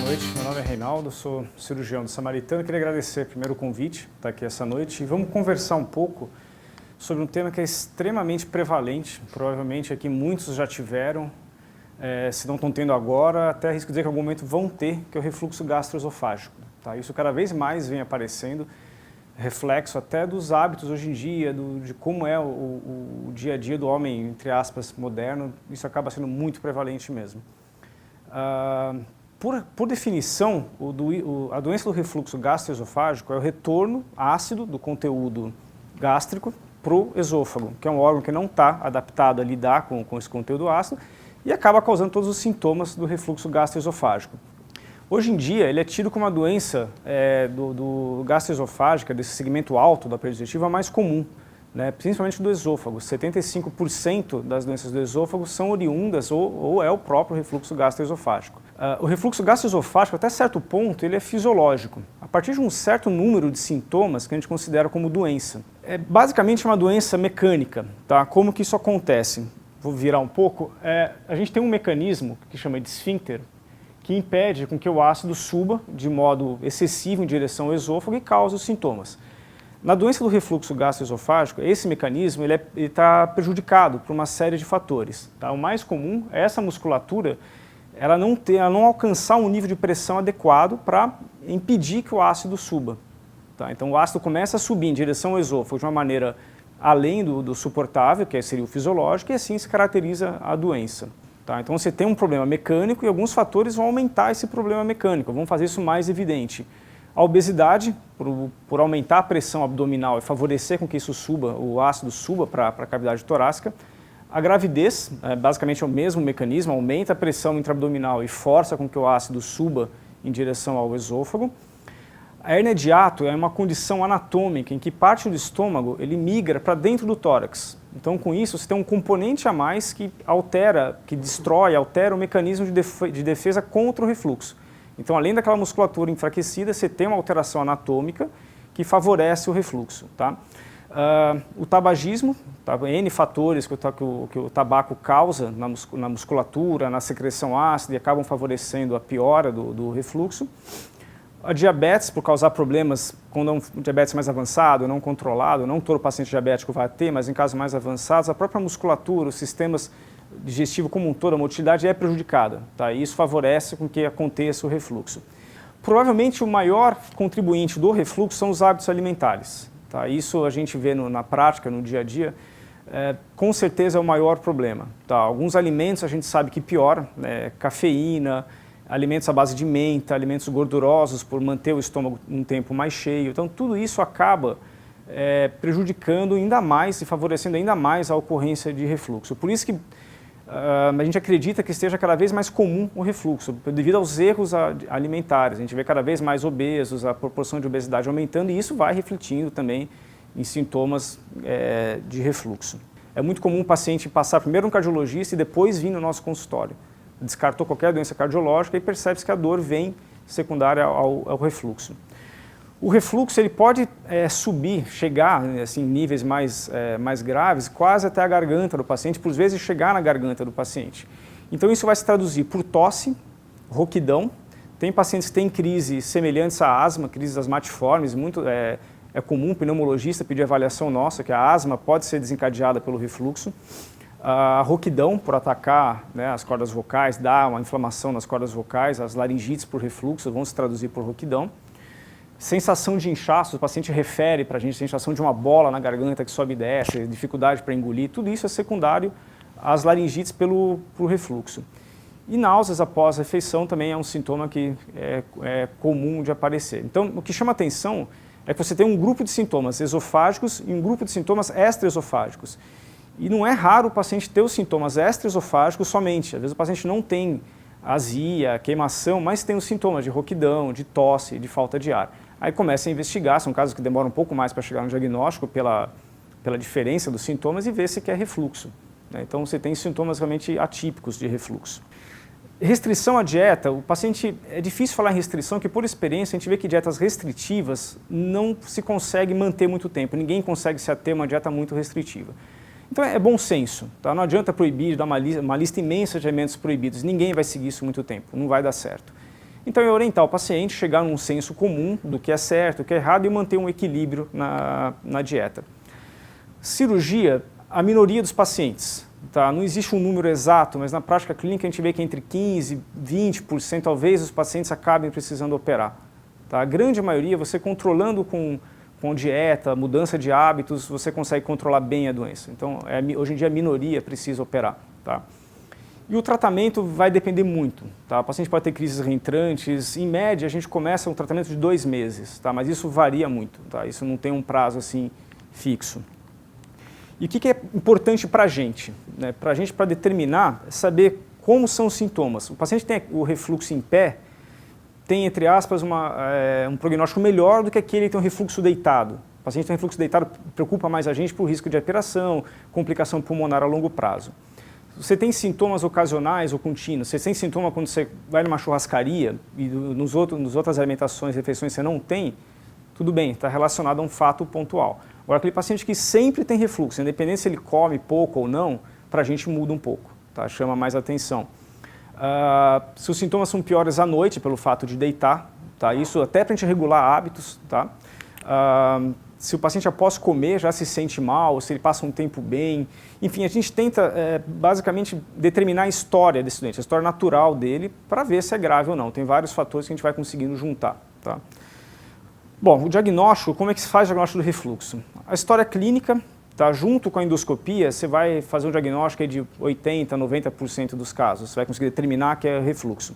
noite, meu nome é Reinaldo, sou cirurgião do Samaritano. Queria agradecer primeiro o convite para estar aqui essa noite e vamos conversar um pouco sobre um tema que é extremamente prevalente, provavelmente aqui muitos já tiveram, se não estão tendo agora, até arrisco dizer que em algum momento vão ter, que é o refluxo gastroesofágico. Tá? Isso cada vez mais vem aparecendo, reflexo até dos hábitos hoje em dia, de como é o dia a dia do homem, entre aspas, moderno, isso acaba sendo muito prevalente mesmo. Por definição, a doença do refluxo gastroesofágico é o retorno ácido do conteúdo gástrico para o esôfago, que é um órgão que não está adaptado a lidar com esse conteúdo ácido e acaba causando todos os sintomas do refluxo gastroesofágico. Hoje em dia, ele é tido como uma doença do gastroesofágica, desse segmento alto do aparelho digestivo, a mais comum, né, principalmente do esôfago. 75% das doenças do esôfago são oriundas ou é o próprio refluxo gastroesofágico. O refluxo gastroesofágico, até certo ponto, ele é fisiológico. A partir de um certo número de sintomas que a gente considera como doença. É basicamente uma doença mecânica, tá? Como que isso acontece? Vou virar um pouco. A gente tem um mecanismo que chama de esfíncter, que impede com que o ácido suba de modo excessivo em direção ao esôfago e cause os sintomas. Na doença do refluxo gastroesofágico, esse mecanismo está prejudicado por uma série de fatores. Tá? O mais comum é essa musculatura ela não alcançar um nível de pressão adequado para impedir que o ácido suba. Tá? Então o ácido começa a subir em direção ao esôfago de uma maneira além do suportável, que seria o fisiológico, e assim se caracteriza a doença. Tá? Então você tem um problema mecânico e alguns fatores vão aumentar esse problema mecânico, vão fazer isso mais evidente. A obesidade, por aumentar a pressão abdominal e favorecer com que isso suba, o ácido suba para a cavidade torácica. A gravidez, basicamente é o mesmo mecanismo, aumenta a pressão intraabdominal e força com que o ácido suba em direção ao esôfago. A hérnia de hiato é uma condição anatômica em que parte do estômago ele migra para dentro do tórax. Então, com isso, você tem um componente a mais que altera o mecanismo de defesa contra o refluxo. Então, além daquela musculatura enfraquecida, você tem uma alteração anatômica que favorece o refluxo. Tá? O tabagismo, tá? N fatores que o tabaco causa na musculatura, na secreção ácida e acabam favorecendo a piora do refluxo. A diabetes, por causar problemas quando é um diabetes mais avançado, não controlado, não todo paciente diabético vai ter, mas em casos mais avançados, a própria musculatura, os sistemas digestivos como um todo, a motilidade é prejudicada. Tá? E isso favorece com que aconteça o refluxo. Provavelmente o maior contribuinte do refluxo são os hábitos alimentares. Tá? Isso a gente vê na prática, no dia a dia, com certeza é o maior problema. Tá? Alguns alimentos a gente sabe que piora, né? Cafeína, alimentos à base de menta, alimentos gordurosos por manter o estômago um tempo mais cheio. Então tudo isso acaba prejudicando ainda mais e favorecendo ainda mais a ocorrência de refluxo. Por isso que a gente acredita que esteja cada vez mais comum o refluxo, devido aos erros alimentares. A gente vê cada vez mais obesos, a proporção de obesidade aumentando e isso vai refletindo também em sintomas de refluxo. É muito comum o paciente passar primeiro no cardiologista e depois vir no nosso consultório. Descartou qualquer doença cardiológica e percebe-se que a dor vem secundária ao refluxo. O refluxo ele pode subir, chegar assim, em níveis mais graves, quase até a garganta do paciente, por vezes chegar na garganta do paciente. Então isso vai se traduzir por tosse, rouquidão. Tem pacientes que têm crises semelhantes à asma, crises asmatiformes, é comum o pneumologista pedir avaliação nossa, que a asma pode ser desencadeada pelo refluxo. A rouquidão, por atacar, né, as cordas vocais, dá uma inflamação nas cordas vocais, as laringites por refluxo vão se traduzir por rouquidão. Sensação de inchaço, o paciente refere para a gente, sensação de uma bola na garganta que sobe e desce, dificuldade para engolir, tudo isso é secundário às laringites pelo refluxo. E náuseas após a refeição também é um sintoma que é comum de aparecer. Então, o que chama atenção é que você tem um grupo de sintomas esofágicos e um grupo de sintomas extraesofágicos. E não é raro o paciente ter os sintomas extraesofágicos somente. Às vezes o paciente não tem azia, queimação, mas tem os sintomas de rouquidão, de tosse, de falta de ar. Aí começa a investigar, são casos que demoram um pouco mais para chegar no diagnóstico pela diferença dos sintomas e ver se é refluxo. Né? Então você tem sintomas realmente atípicos de refluxo. Restrição à dieta, o paciente, é difícil falar em restrição, porque por experiência a gente vê que dietas restritivas não se consegue manter muito tempo, ninguém consegue se ater a uma dieta muito restritiva. Então é bom senso, tá? Não adianta proibir, dar uma lista imensa de alimentos proibidos, ninguém vai seguir isso muito tempo, não vai dar certo. Então é orientar o paciente, chegar num senso comum do que é certo, do que é errado e manter um equilíbrio na dieta. Cirurgia, a minoria dos pacientes. Tá? Não existe um número exato, mas na prática clínica a gente vê que entre 15% e 20% talvez os pacientes acabem precisando operar. Tá? A grande maioria, você controlando com dieta, mudança de hábitos, você consegue controlar bem a doença. Então, hoje em dia a minoria precisa operar. Tá? E o tratamento vai depender muito. Tá? O paciente pode ter crises reentrantes. Em média, a gente começa um tratamento de 2 meses, tá? Mas isso varia muito. Tá? Isso não tem um prazo assim fixo. E o que é importante para a gente? Né? Para a gente, para determinar, é saber como são os sintomas. O paciente tem o refluxo em pé, tem, entre aspas, um prognóstico melhor do que aquele que tem um refluxo deitado. O paciente que tem refluxo deitado preocupa mais a gente por risco de aspiração, complicação pulmonar a longo prazo. Você tem sintomas ocasionais ou contínuos, você tem sintoma quando você vai numa churrascaria e nas outras alimentações, refeições você não tem, tudo bem, está relacionado a um fato pontual. Agora, aquele paciente que sempre tem refluxo, independente se ele come pouco ou não, para a gente muda um pouco, tá? Chama mais atenção. Se os sintomas são piores à noite, pelo fato de deitar, tá? Isso até para a gente regular hábitos, tá? Se o paciente após comer já se sente mal, se ele passa um tempo bem, enfim, a gente tenta basicamente determinar a história desse doente, a história natural dele, para ver se é grave ou não. Tem vários fatores que a gente vai conseguindo juntar, tá? Bom, o diagnóstico, como é que se faz o diagnóstico do refluxo? A história clínica, tá, junto com a endoscopia, você vai fazer um diagnóstico de 80%, 90% dos casos, você vai conseguir determinar que é refluxo.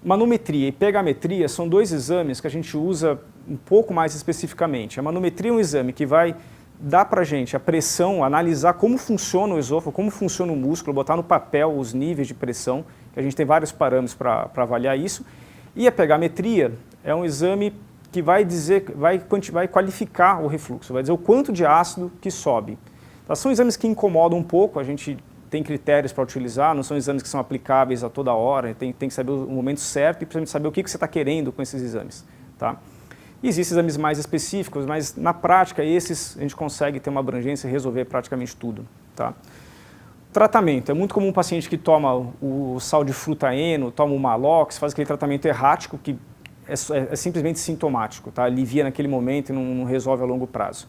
Manometria e pegametria são 2 exames que a gente usa um pouco mais especificamente. A manometria é um exame que vai dar para a gente a pressão, analisar como funciona o esôfago, como funciona o músculo, botar no papel os níveis de pressão, que a gente tem vários parâmetros para avaliar isso. E a pegametria é um exame que vai qualificar o refluxo, vai dizer o quanto de ácido que sobe. Então, são exames que incomodam um pouco, a gente tem critérios para utilizar, não são exames que são aplicáveis a toda hora, tem que saber o momento certo e precisamos saber o que você está querendo com esses exames. Tá? E existem exames mais específicos, mas na prática esses a gente consegue ter uma abrangência e resolver praticamente tudo. Tá? Tratamento, é muito comum um paciente que toma o sal de fruta eno, toma o Malox, faz aquele tratamento errático que é simplesmente sintomático, tá? Alivia naquele momento e não resolve a longo prazo.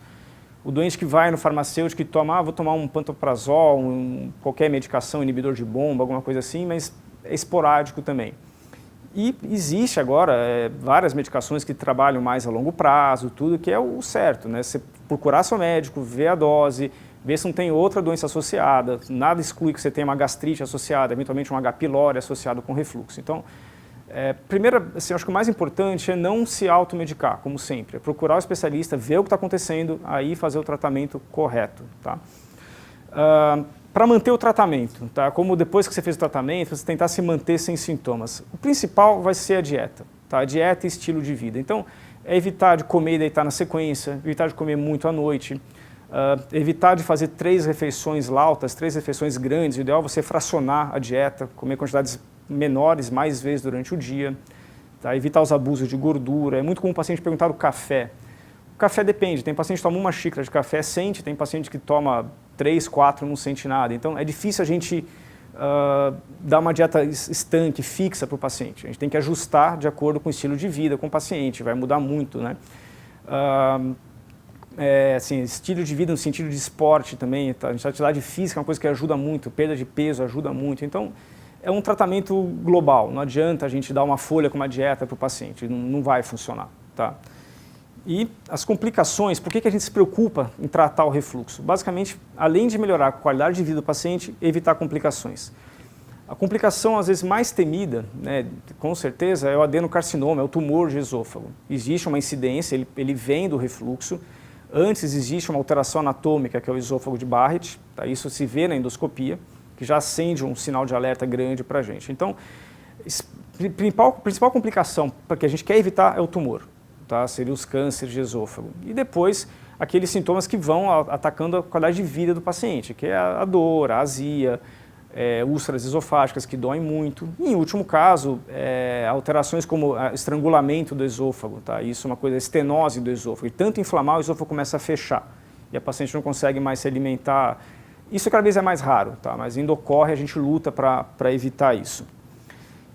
O doente que vai no farmacêutico e toma, vou tomar um pantoprazol, qualquer medicação, inibidor de bomba, alguma coisa assim, mas é esporádico também. E existe agora várias medicações que trabalham mais a longo prazo, tudo que é o certo, né? Você procurar seu médico, ver a dose, ver se não tem outra doença associada, nada exclui que você tenha uma gastrite associada, eventualmente um H. pylori associado com refluxo. Então, primeiro, assim, acho que o mais importante é não se automedicar, como sempre. É procurar o especialista, ver o que está acontecendo, aí fazer o tratamento correto. Tá? Para manter o tratamento, tá? Como depois que você fez o tratamento, você tentar se manter sem sintomas. O principal vai ser a dieta. Tá? A dieta e estilo de vida. Então, é evitar de comer e deitar na sequência, evitar de comer muito à noite, evitar de fazer 3 refeições lautas, 3 refeições grandes. O ideal é você fracionar a dieta, comer quantidades menores mais vezes durante o dia, tá? Evitar os abusos de gordura. É muito comum o paciente perguntar o café. O café depende, tem paciente que toma 1 xícara de café, sente, tem paciente que toma 3, 4, não sente nada. Então é difícil a gente dar uma dieta estanque, fixa para o paciente. A gente tem que ajustar de acordo com o estilo de vida, com o paciente, vai mudar muito, né? Assim, estilo de vida no sentido de esporte também, tá? A atividade física é uma coisa que ajuda muito, perda de peso ajuda muito. Então, é um tratamento global, não adianta a gente dar uma folha com uma dieta para o paciente, não vai funcionar. Tá? E as complicações, por que a gente se preocupa em tratar o refluxo? Basicamente, além de melhorar a qualidade de vida do paciente, evitar complicações. A complicação, às vezes, mais temida, né, com certeza, é o adenocarcinoma, é o tumor de esôfago. Existe uma incidência, ele vem do refluxo. Antes existe uma alteração anatômica, que é o esôfago de Barrett, tá? Isso se vê na endoscopia, que já acende um sinal de alerta grande para a gente. Então, a principal complicação que a gente quer evitar é o tumor, tá? Seria os cânceres de esôfago. E depois, aqueles sintomas que vão atacando a qualidade de vida do paciente, que é a dor, a azia, úlceras esofágicas que doem muito. E, em último caso, alterações como estrangulamento do esôfago, tá? Isso é uma coisa, estenose do esôfago. E tanto inflamar, o esôfago começa a fechar. E a paciente não consegue mais se alimentar. Isso cada vez é mais raro, tá? Mas ainda ocorre, a gente luta para evitar isso.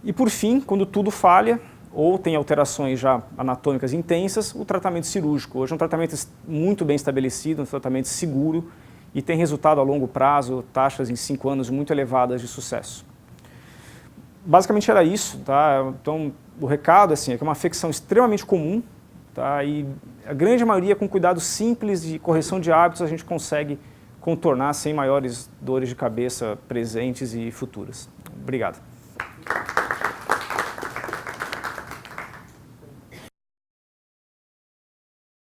E por fim, quando tudo falha, ou tem alterações já anatômicas intensas, o tratamento cirúrgico. Hoje é um tratamento muito bem estabelecido, um tratamento seguro e tem resultado a longo prazo, taxas em 5 anos muito elevadas de sucesso. Basicamente era isso, tá? Então o recado assim, é que é uma afecção extremamente comum, tá? E a grande maioria com cuidados simples de correção de hábitos a gente consegue contornar sem maiores dores de cabeça presentes e futuras. Obrigado.